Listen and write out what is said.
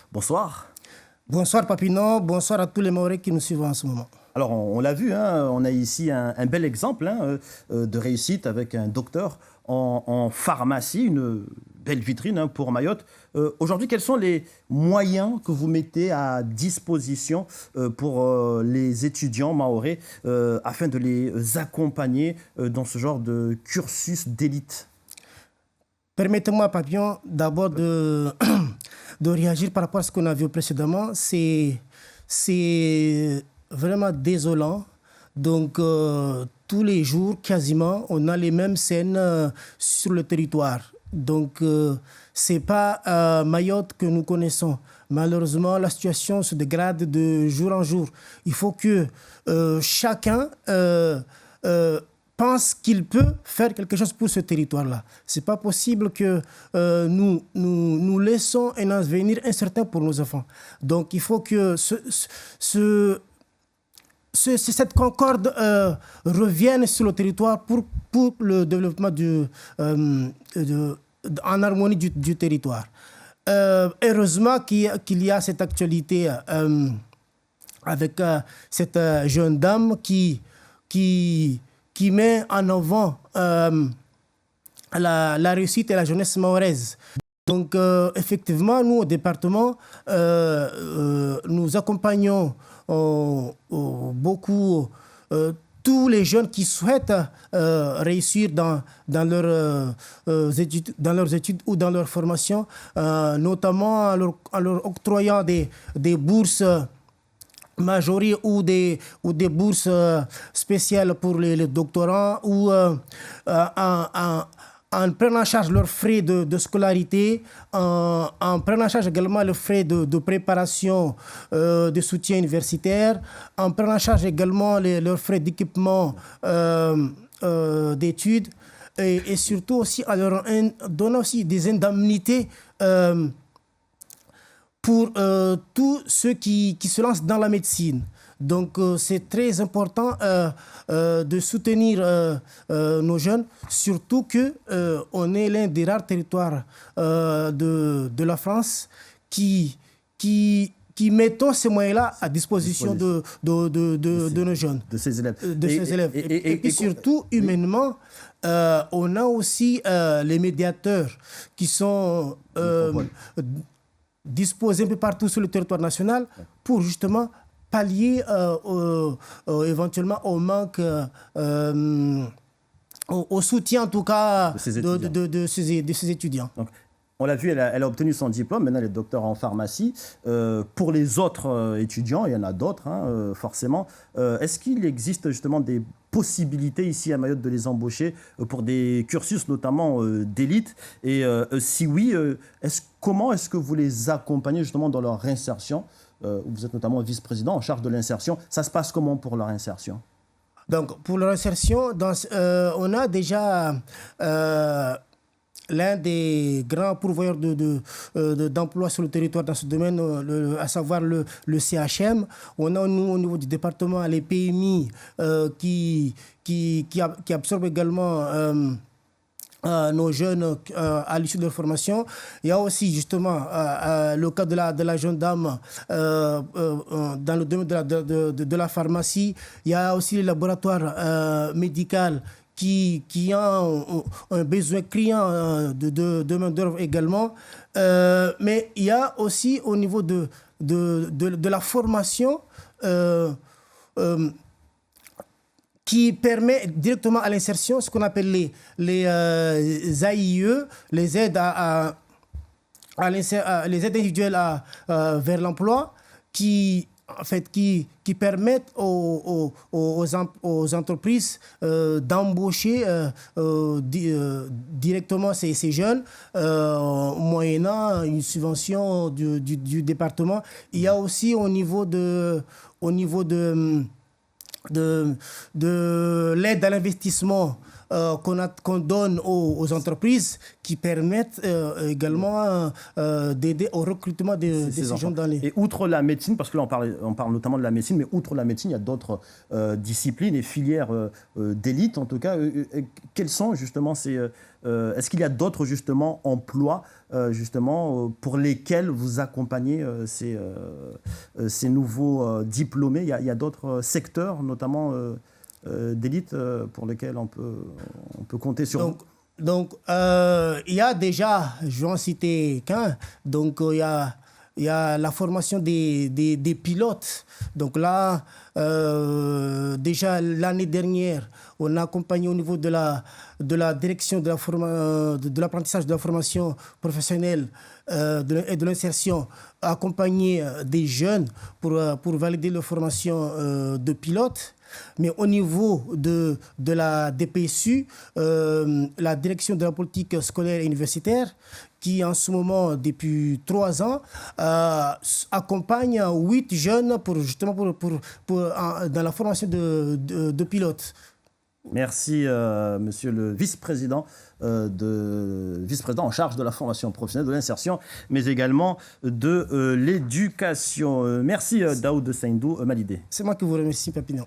Bonsoir. Bonsoir Papineau, bonsoir à tous les Maoris qui nous suivent en ce moment. Alors, on l'a vu, hein, on a ici un bel exemple hein, de réussite avec un docteur en pharmacie, une belle vitrine hein, pour Mayotte. Aujourd'hui, quels sont les moyens que vous mettez à disposition pour les étudiants mahorais afin de les accompagner dans ce genre de cursus d'élite? Permettez-moi, Papillon, d'abord de, de réagir par rapport à ce qu'on a vu précédemment. C'est vraiment désolant. Donc, tous les jours, quasiment, on a les mêmes scènes sur le territoire. Donc, ce n'est pas Mayotte que nous connaissons. Malheureusement, la situation se dégrade de jour en jour. Il faut que chacun pense qu'il peut faire quelque chose pour ce territoire-là. Ce n'est pas possible que nous laissons un avenir incertain pour nos enfants. Donc, il faut que cette concorde revienne sur le territoire pour le développement en harmonie du territoire. Heureusement qu'il y a cette actualité avec cette jeune dame qui met en avant la réussite et la jeunesse mahoraise. Donc, effectivement, nous, au département, nous accompagnons beaucoup tous les jeunes qui souhaitent réussir dans leurs études ou dans leur formation, notamment en leur octroyant des bourses majorées ou des bourses spéciales pour les doctorants ou en prenant en charge leurs frais de scolarité, en prenant en charge également les frais de préparation de soutien universitaire, en prenant en charge également leurs frais d'équipement d'études et surtout aussi en leur donnant aussi des indemnités pour tous ceux qui se lancent dans la médecine. Donc, c'est très important de soutenir nos jeunes, surtout qu'on est l'un des rares territoires de la France qui mettons ces moyens-là à disposition de nos jeunes. De ces élèves. Et puis surtout, humainement, on a aussi les médiateurs qui sont disposés un peu partout sur le territoire national pour justement pallier éventuellement au manque, au soutien en tout cas de ces étudiants. Donc, on l'a vu, elle a obtenu son diplôme, maintenant elle est docteur en pharmacie. Pour les autres étudiants, il y en a d'autres hein, forcément, est-ce qu'il existe justement des possibilités ici à Mayotte de les embaucher pour des cursus notamment d'élite? Et si oui, comment est-ce que vous les accompagnez justement dans leur insertion? Vous êtes notamment vice-président en charge de l'insertion. Ça se passe comment pour leur insertion? Donc, pour leur insertion, on a déjà l'un des grands pourvoyeurs d'emploi sur le territoire dans ce domaine, à savoir le CHM. On a, nous, au niveau du département, les PMI qui absorbent également nos jeunes à l'issue de leur formation. Il y a aussi justement le cas de la jeune dame dans le domaine de la pharmacie. Il y a aussi le laboratoire médical qui a un besoin criant de main-d'œuvre également. Mais il y a aussi au niveau de la formation qui permet directement à l'insertion, ce qu'on appelle les AIE, les aides les aides individuelles vers l'emploi, qui permettent aux entreprises d'embaucher directement ces jeunes, moyennant une subvention du département. Il y a aussi au niveau de l'aide à l'investissement qu'on donne aux entreprises qui permettent également d'aider au recrutement de ces jeunes dans les... Et outre la médecine, parce que là on parle notamment de la médecine, mais outre la médecine, il y a d'autres disciplines et filières d'élite en tout cas. Quels sont justement ces... est-ce qu'il y a d'autres justement emplois justement pour lesquels vous accompagnez ces nouveaux diplômés? Il y a d'autres secteurs notamment d'élite pour lesquels on peut compter sur vous? Donc, il y a déjà, je vais en citer qu'un, donc il y a la formation des pilotes. Donc là, déjà l'année dernière, on a accompagné au niveau de la direction de l'apprentissage de la formation professionnelle et de l'insertion, accompagner des jeunes pour valider leur formation de pilote. Mais au niveau de la DPSU, la direction de la politique scolaire et universitaire, qui en ce moment, depuis 3 ans, accompagne 8 jeunes justement dans la formation de pilotes. Merci, monsieur le vice-président en charge de la formation professionnelle, de l'insertion, mais également de l'éducation. Merci, Daoud Seindou Malidé. C'est moi qui vous remercie, Papineau.